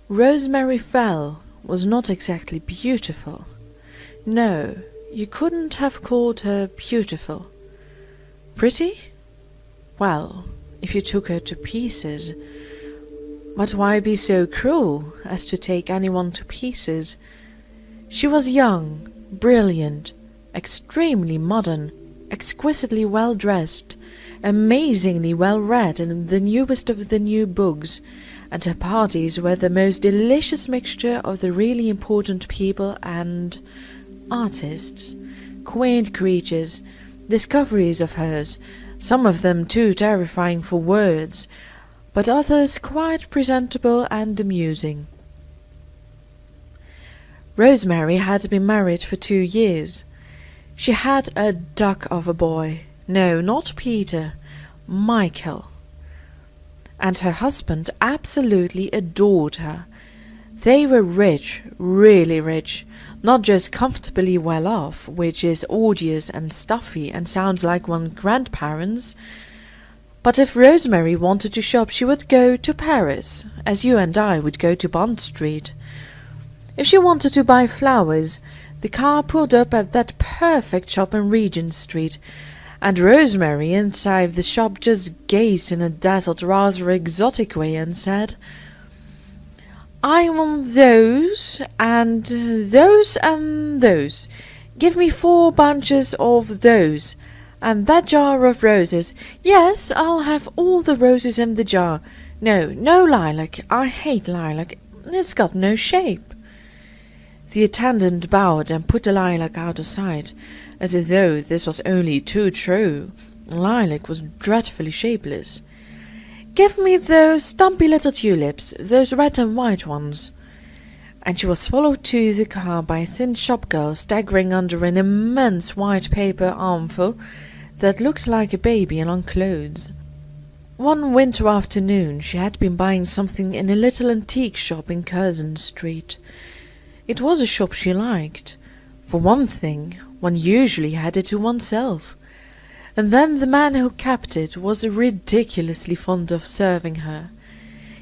Rosemary Fell was not exactly beautiful. No, you couldn't have called her beautiful. Pretty? Well, if you took her to pieces. But why be so cruel as to take anyone to pieces? She was young, brilliant, extremely modern, exquisitely well-dressed, amazingly well-read in the newest of the new books, and her parties were the most delicious mixture of the really important people and artists, quaint creatures, discoveries of hers, some of them too terrifying for words, but others quite presentable and amusing. Rosemary had been married for 2 years. She had a duck of a boy. No, not Peter, Michael. And her husband absolutely adored her. They were rich, really rich, not just comfortably well off, which is odious and stuffy and sounds like one's grandparents. But if Rosemary wanted to shop, she would go to Paris, as you and I would go to Bond Street. If she wanted to buy flowers, the car pulled up at that perfect shop in Regent Street, and Rosemary inside the shop just gazed in a dazzled, rather exotic way and said, "I want those, and those, and those. Give me 4 bunches of those, and that jar of roses. Yes, I'll have all the roses in the jar. No, no lilac. I hate lilac. It's got no shape." The attendant bowed and put the lilac out of sight, as though this was only too true. Lilac was dreadfully shapeless. "Give me those stumpy little tulips, those red and white ones." And she was followed to the car by a thin shop-girl staggering under an immense white paper armful that looked like a baby in long clothes. One winter afternoon she had been buying something in a little antique shop in Curzon Street. It was a shop she liked. For one thing, one usually had it to oneself. And then the man who kept it was ridiculously fond of serving her.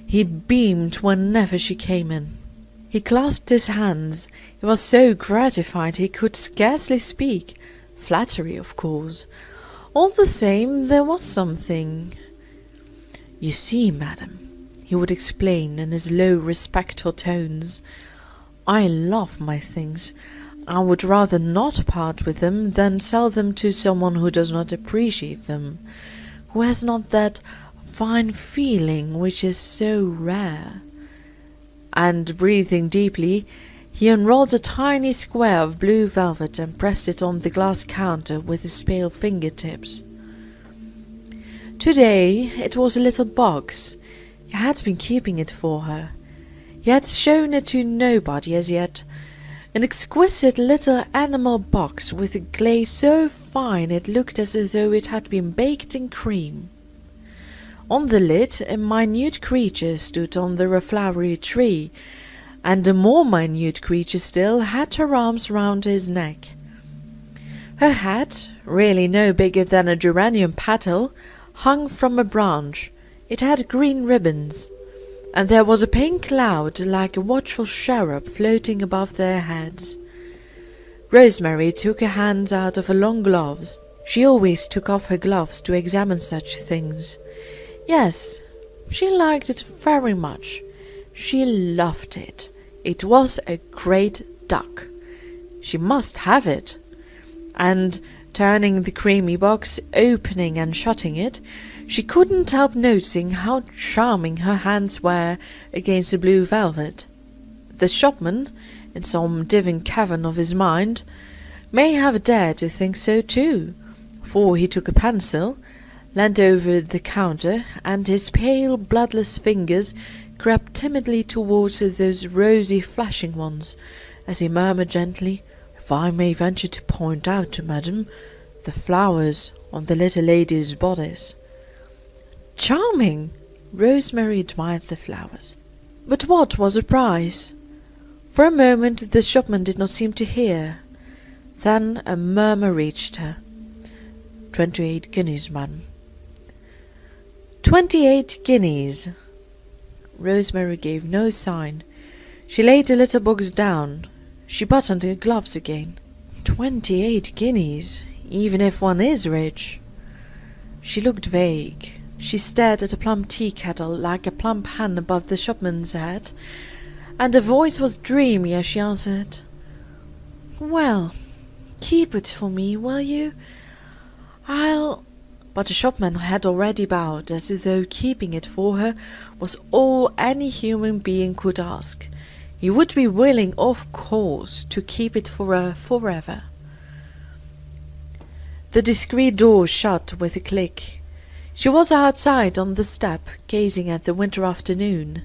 He beamed whenever she came in. He clasped his hands. He was so gratified he could scarcely speak. Flattery, of course. All the same, there was something. "You see, madam," he would explain in his low, respectful tones, "I love my things. I would rather not part with them than sell them to someone who does not appreciate them, who has not that fine feeling which is so rare." And breathing deeply, he unrolled a tiny square of blue velvet and pressed it on the glass counter with his pale fingertips. Today it was a little box. He had been keeping it for her. He had shown it to nobody as yet. An exquisite little animal box with a glaze so fine it looked as though it had been baked in cream. On the lid a minute creature stood on the flowery tree, and a more minute creature still had her arms round his neck. Her hat, really no bigger than a geranium petal, hung from a branch. It had green ribbons, and there was a pink cloud like a watchful cherub floating above their heads. Rosemary took her hands out of her long gloves. She always took off her gloves to examine such things. Yes, she liked it very much. She loved it. It was a great duck. She must have it. And turning the creamy box, opening and shutting it, she couldn't help noticing how charming her hands were against the blue velvet. The shopman, in some divine cavern of his mind, may have dared to think so too, for he took a pencil, leaned over the counter, and his pale, bloodless fingers crept timidly towards those rosy flashing ones, as he murmured gently, "If I may venture to point out, madam, the flowers on the little lady's bodice." Charming! Rosemary admired the flowers. But what was the price? For a moment the shopman did not seem to hear. Then a murmur reached her. 28 guineas, madam." 28 guineas! Rosemary gave no sign. She laid the little box down. She buttoned her gloves again. 28 guineas, even if one is rich. She looked vague. She stared at a plump tea kettle like a plump hen above the shopman's head, and her voice was dreamy as she answered, "Well, keep it for me, will you? I'll—" But the shopman had already bowed, as though keeping it for her was all any human being could ask. He would be willing, of course, to keep it for her forever. The discreet door shut with a click. She was outside on the step, gazing at the winter afternoon.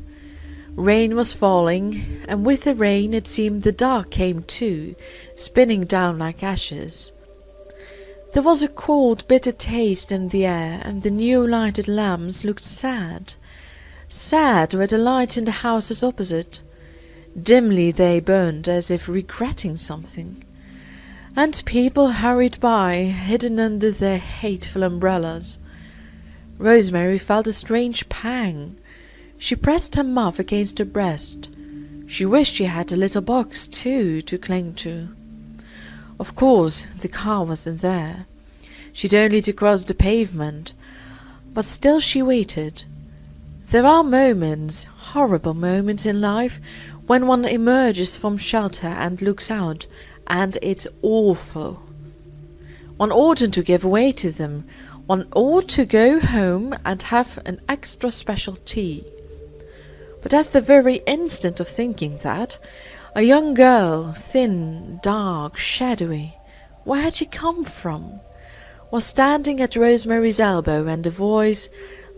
Rain was falling, and with the rain it seemed the dark came too, spinning down like ashes. There was a cold, bitter taste in the air, and the new lighted lamps looked sad. Sad were the lights in the houses opposite. Dimly they burned, as if regretting something. And people hurried by, hidden under their hateful umbrellas. Rosemary felt a strange pang. She pressed her muff against her breast. She wished she had a little box, too, to cling to. Of course, the car wasn't there. She'd only to cross the pavement. But still she waited. There are moments, horrible moments in life, when one emerges from shelter and looks out, and it's awful. One oughtn't to give way to them. One ought to go home and have an extra special tea. But at the very instant of thinking that, a young girl, thin, dark, shadowy, where had she come from, was standing at Rosemary's elbow, and a voice,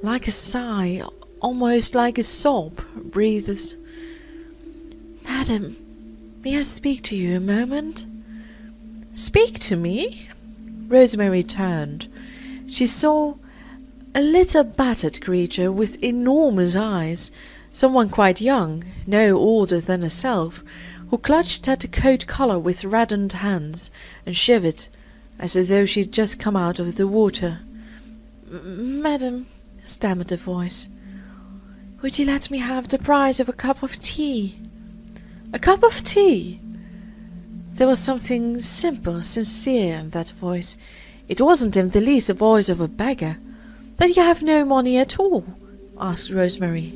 like a sigh, almost like a sob, breathed, "Madam, may I speak to you a moment?" "Speak to me?" Rosemary turned. She saw a little battered creature with enormous eyes, someone quite young, no older than herself, who clutched at the coat collar with reddened hands, and shivered, as though she had just come out of the water. "Madam," stammered the voice, "would you let me have the price of a cup of tea?" "A cup of tea?" There was something simple, sincere in that voice. It wasn't in the least the voice of a beggar. "Then you have no money at all?" asked Rosemary.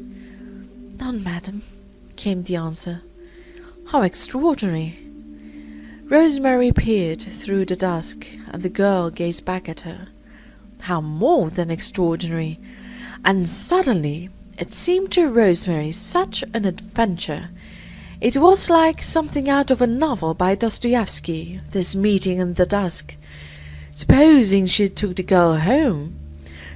"None, madam," came the answer. How extraordinary! Rosemary peered through the dusk, and the girl gazed back at her. How more than extraordinary! And suddenly it seemed to Rosemary such an adventure. It was like something out of a novel by Dostoevsky, this meeting in the dusk. Supposing she took the girl home?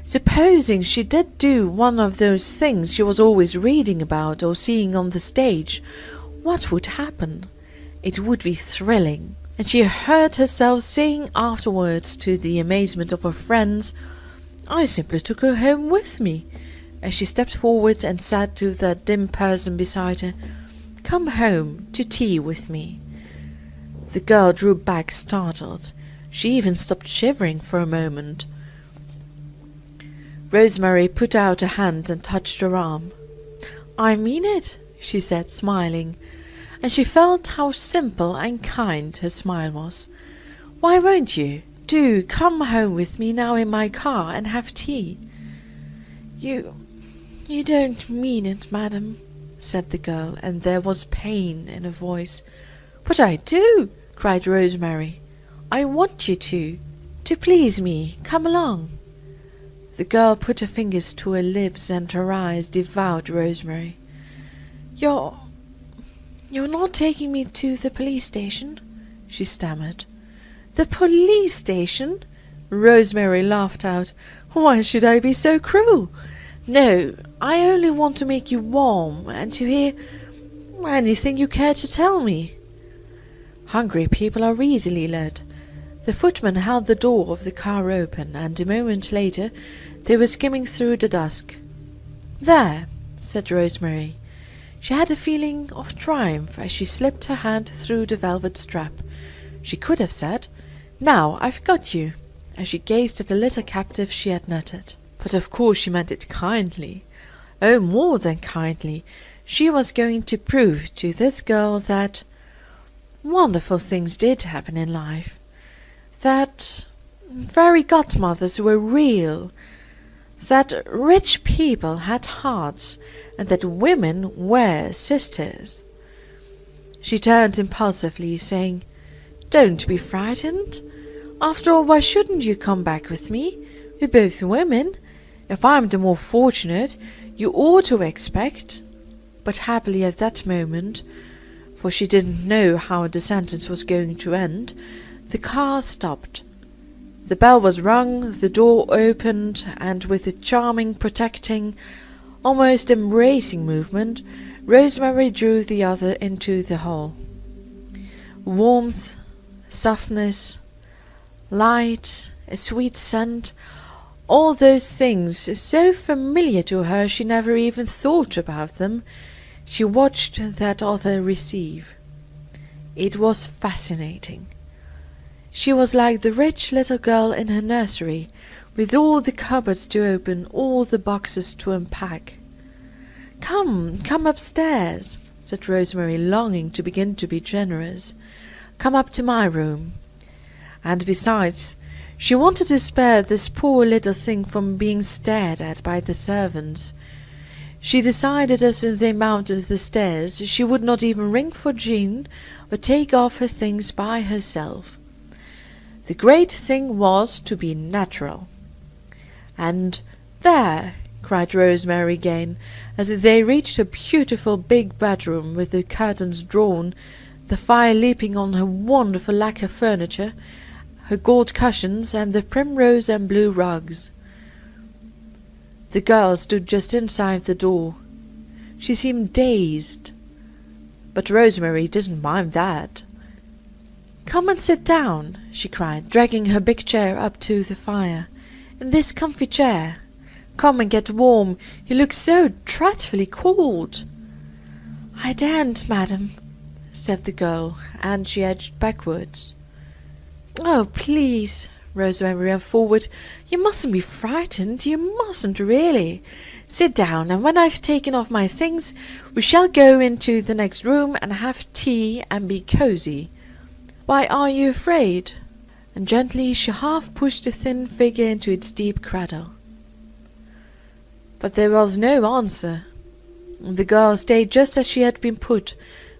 Supposing she did do one of those things she was always reading about or seeing on the stage? What would happen? It would be thrilling. And she heard herself saying afterwards, to the amazement of her friends, "I simply took her home with me," as she stepped forward and said to the dim person beside her, "Come home to tea with me." The girl drew back startled. She even stopped shivering for a moment. Rosemary put out a hand and touched her arm. "I mean it," she said, smiling, and she felt how simple and kind her smile was. "Why won't you? Do come home with me now in my car and have tea." You don't mean it, madam," said the girl, and there was pain in her voice. "But I do," cried Rosemary. "I want you to please me. Come along." The girl put her fingers to her lips, and her eyes devoured Rosemary. You're not taking me to the police station?" she stammered. "The police station?" Rosemary laughed out. "Why should I be so cruel? No, I only want to make you warm, and to hear anything you care to tell me." Hungry people are easily led. The footman held the door of the car open, and a moment later they were skimming through the dusk. "There," said Rosemary. She had a feeling of triumph as she slipped her hand through the velvet strap. She could have said, "Now I've got you," as she gazed at the little captive she had netted. But of course she meant it kindly. Oh, more than kindly. She was going to prove to this girl that wonderful things did happen in life, that fairy godmothers were real, that rich people had hearts, and that women were sisters. She turned impulsively, saying, "Don't be frightened. After all, why shouldn't you come back with me? We're both women. If I'm the more fortunate, you ought to expect—" But happily at that moment, for she didn't know how the sentence was going to end, the car stopped. The bell was rung, the door opened, and with a charming, protecting, almost embracing movement, Rosemary drew the other into the hall. Warmth, softness, light, a sweet scent, all those things so familiar to her she never even thought about them, she watched that other receive. It was fascinating. She was like the rich little girl in her nursery, with all the cupboards to open, all the boxes to unpack. "Come upstairs," said Rosemary, longing to begin to be generous. "Come up to my room." And besides, she wanted to spare this poor little thing from being stared at by the servants. She decided as they mounted the stairs she would not even ring for Jean, but take off her things by herself. The great thing was to be natural. "And there!" cried Rosemary again, as they reached a beautiful big bedroom with the curtains drawn, the fire leaping on her wonderful lacquer furniture, her gold cushions, and the primrose and blue rugs. The girl stood just inside the door. She seemed dazed, but Rosemary didn't mind that. "Come and sit down," she cried, dragging her big chair up to the fire. "In this comfy chair. Come and get warm. You look so dreadfully cold." "I daren't, madam," said the girl, and she edged backwards. "Oh, please," Rosemary ran forward. "You mustn't be frightened. You mustn't, really. Sit down, and when I've taken off my things, we shall go into the next room and have tea and be cozy. Why are you afraid?" And gently she half pushed the thin figure into its deep cradle. But there was no answer. The girl stayed just as she had been put,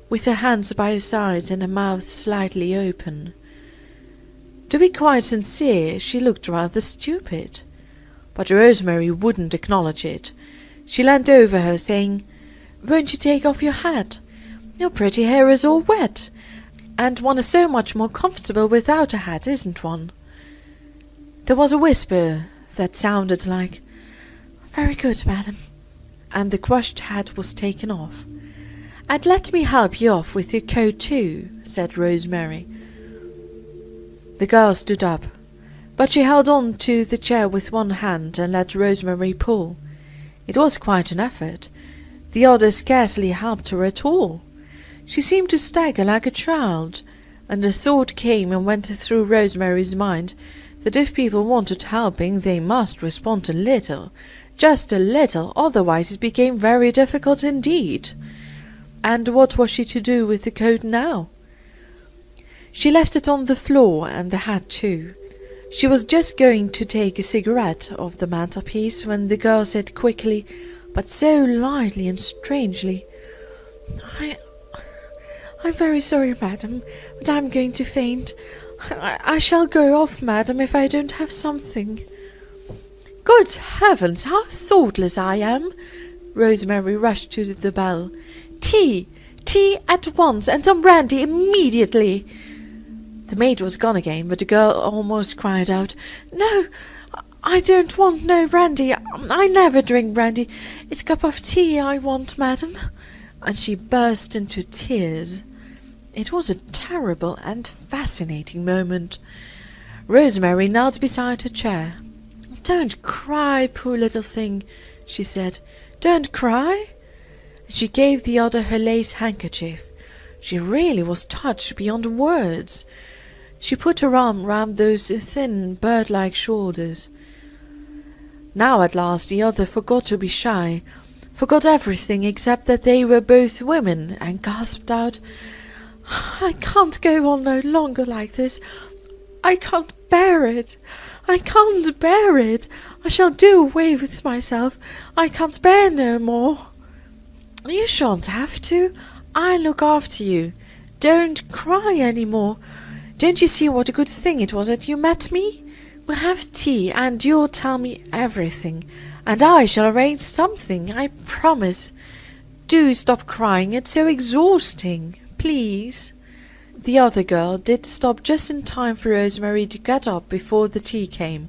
with her hands by her sides and her mouth slightly open. To be quite sincere, she looked rather stupid, but Rosemary wouldn't acknowledge it. She leaned over her, saying, "Won't you take off your hat? Your pretty hair is all wet, and one is so much more comfortable without a hat, isn't one?" There was a whisper that sounded like, "Very good, madam," and the crushed hat was taken off. "And let me help you off with your coat too," said Rosemary. The girl stood up, but she held on to the chair with one hand and let Rosemary pull. It was quite an effort. The other scarcely helped her at all. She seemed to stagger like a child, and the thought came and went through Rosemary's mind that if people wanted helping they must respond a little, just a little, otherwise it became very difficult indeed. And what was she to do with the coat now? She left it on the floor, and the hat too. She was just going to take a cigarette off the mantelpiece when the girl said quickly, but so lightly and strangely, I'm very sorry, madam, but I'm going to faint. I shall go off, madam, if I don't have something." "Good heavens, how thoughtless I am!" Rosemary rushed to the bell. "Tea! Tea at once, and some brandy immediately!" The maid was gone again, but the girl almost cried out, "No, I don't want no brandy. I never drink brandy. It's a cup of tea I want, madam." And she burst into tears. It was a terrible and fascinating moment. Rosemary knelt beside her chair. "Don't cry, poor little thing," she said. "Don't cry." She gave the other her lace handkerchief. She really was touched beyond words. She put her arm round those thin, bird-like shoulders. Now at last the other forgot to be shy, forgot everything except that they were both women, and gasped out, "I can't go on no longer like this. I can't bear it. I can't bear it. I shall do away with myself. I can't bear no more." "You shan't have to. I'll look after you. Don't cry any more. Don't you see what a good thing it was that you met me? We'll have tea, and you'll tell me everything, and I shall arrange something, I promise. Do stop crying, it's so exhausting, please." The other girl did stop just in time for Rosemary to get up before the tea came.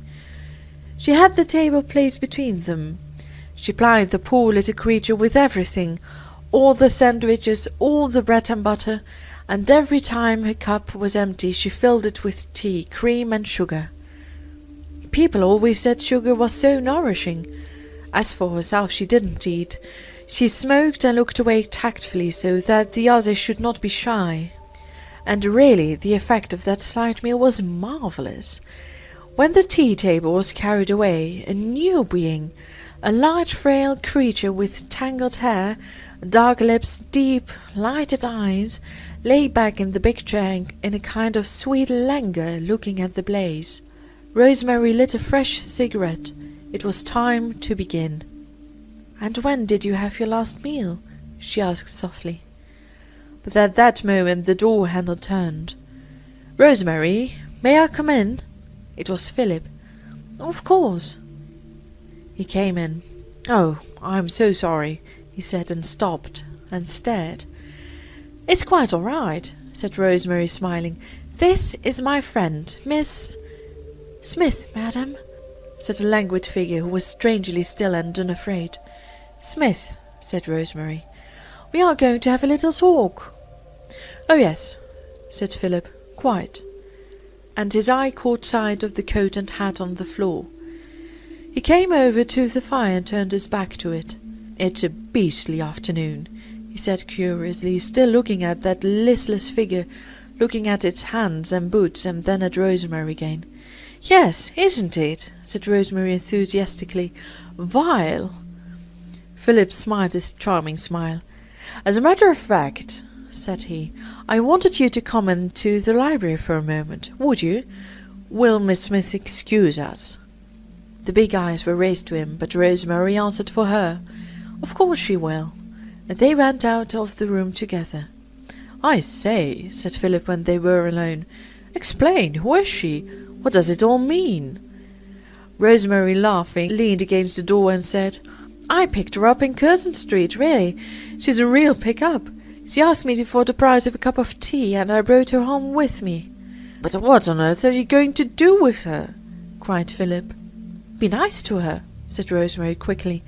She had the table placed between them. She plied the poor little creature with everything, all the sandwiches, all the bread and butter, and every time her cup was empty she filled it with tea, cream and sugar. People always said sugar was so nourishing. As for herself, she didn't eat. She smoked and looked away tactfully so that the others should not be shy. And really the effect of that slight meal was marvellous. When the tea-table was carried away, a new being, a large frail creature with tangled hair, dark lips, deep, lighted eyes, lay back in the big chair in a kind of sweet languor, looking at the blaze. Rosemary lit a fresh cigarette. It was time to begin. "And when did you have your last meal?" she asked softly. But at that moment the door handle turned. "Rosemary, may I come in?" It was Philip. "Of course." He came in. "Oh, I'm so sorry," he said, and stopped and stared. "It's quite all right," said Rosemary, smiling. "This is my friend, Miss Smith, madam," said a languid figure who was strangely still and unafraid. "Smith," said Rosemary. "We are going to have a little talk." "Oh, yes," said Philip, "quite." And his eye caught sight of the coat and hat on the floor. He came over to the fire and turned his back to it. "It's a beastly afternoon," he said curiously, still looking at that listless figure, looking at its hands and boots, and then at Rosemary again. "Yes, isn't it?" said Rosemary enthusiastically. "Vile!" Philip smiled his charming smile. "As a matter of fact," said he, "I wanted you to come into the library for a moment. Would you? Will Miss Smith excuse us?" The big eyes were raised to him, but Rosemary answered for her. "Of course she will." And they went out of the room together. "I say," said Philip when they were alone, "explain, who is she? What does it all mean?" Rosemary, laughing, leaned against the door and said, "I picked her up in Curzon Street, really. She's a real pick-up. She asked me for the price of a cup of tea, and I brought her home with me." "But what on earth are you going to do with her?" cried Philip. "Be nice to her," said Rosemary quickly.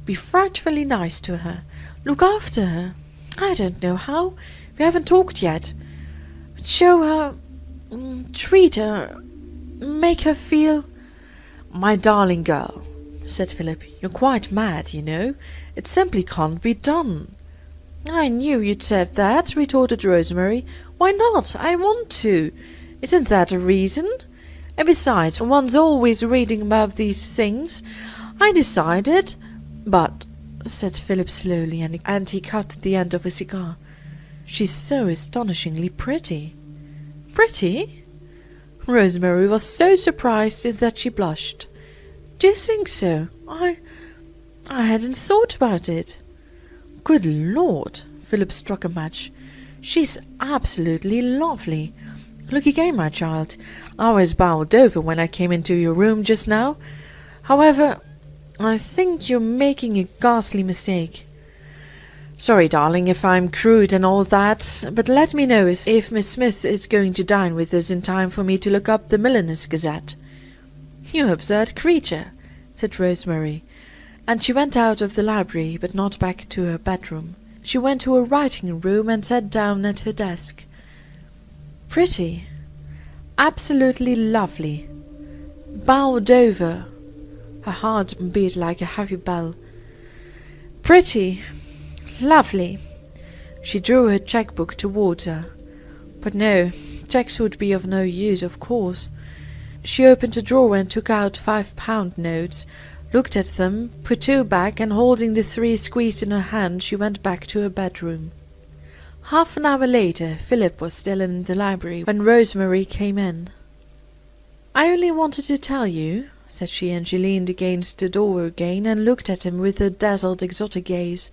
"Be frightfully nice to her. Look after her. I don't know how. We haven't talked yet. But show her, treat her, make her feel—" "My darling girl," said Philip, "you're quite mad, you know. It simply can't be done." "I knew you'd said that," retorted Rosemary. "Why not? I want to. Isn't that a reason? And besides, one's always reading about these things. I decided—" "But," said Philip slowly, and he cut the end of a cigar, "she's so astonishingly pretty." "Pretty?" Rosemary was so surprised that she blushed. "Do you think so? I hadn't thought about it." "Good Lord!" Philip struck a match. "She's absolutely lovely. Look again, my child. I was bowled over when I came into your room just now. However, I think you're making a ghastly mistake. Sorry, darling, if I'm crude and all that, but let me know if Miss Smith is going to dine with us in time for me to look up the Milliners' Gazette." "You absurd creature," said Rosemary, and she went out of the library, but not back to her bedroom. She went to her writing-room and sat down at her desk. Pretty, absolutely lovely, bowed over. Her heart beat like a heavy bell. Pretty, lovely. She drew her cheque-book towards her. But no, cheques would be of no use, of course. She opened a drawer and took out £5 notes, looked at them, put two back, and holding the three squeezed in her hand, she went back to her bedroom. Half an hour later, Philip was still in the library when Rosemary came in. "I only wanted to tell you," said she, and she leaned against the door again and looked at him with a dazzled, exotic gaze.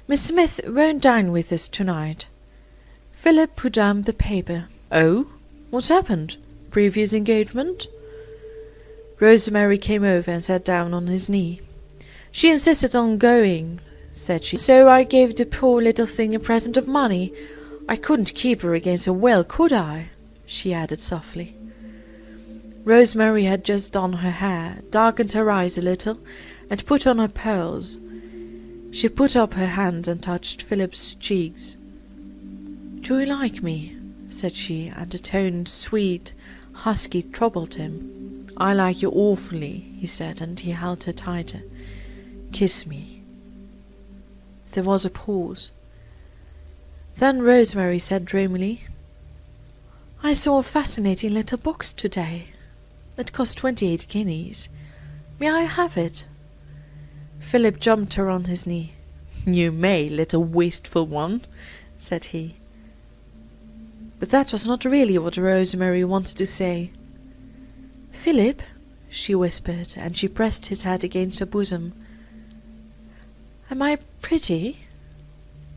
"Miss Smith won't dine with us tonight." Philip put down the paper. "Oh? What's happened? Previous engagement?" Rosemary came over and sat down on his knee. "She insisted on going," said she, "so I gave the poor little thing a present of money. I couldn't keep her against her will, could I?" she added softly. Rosemary had just done her hair, darkened her eyes a little, and put on her pearls. She put up her hand and touched Philip's cheeks. "Do you like me?" said she, and a tone sweet, husky, troubled him. "I like you awfully," he said, and he held her tighter. "Kiss me." There was a pause. Then Rosemary said dreamily, "I saw a fascinating little box today. It cost 28 guineas. May I have it?" Philip jumped her on his knee. "You may, little wasteful one," said he. But that was not really what Rosemary wanted to say. "Philip," she whispered, and she pressed his head against her bosom. "Am I pretty?"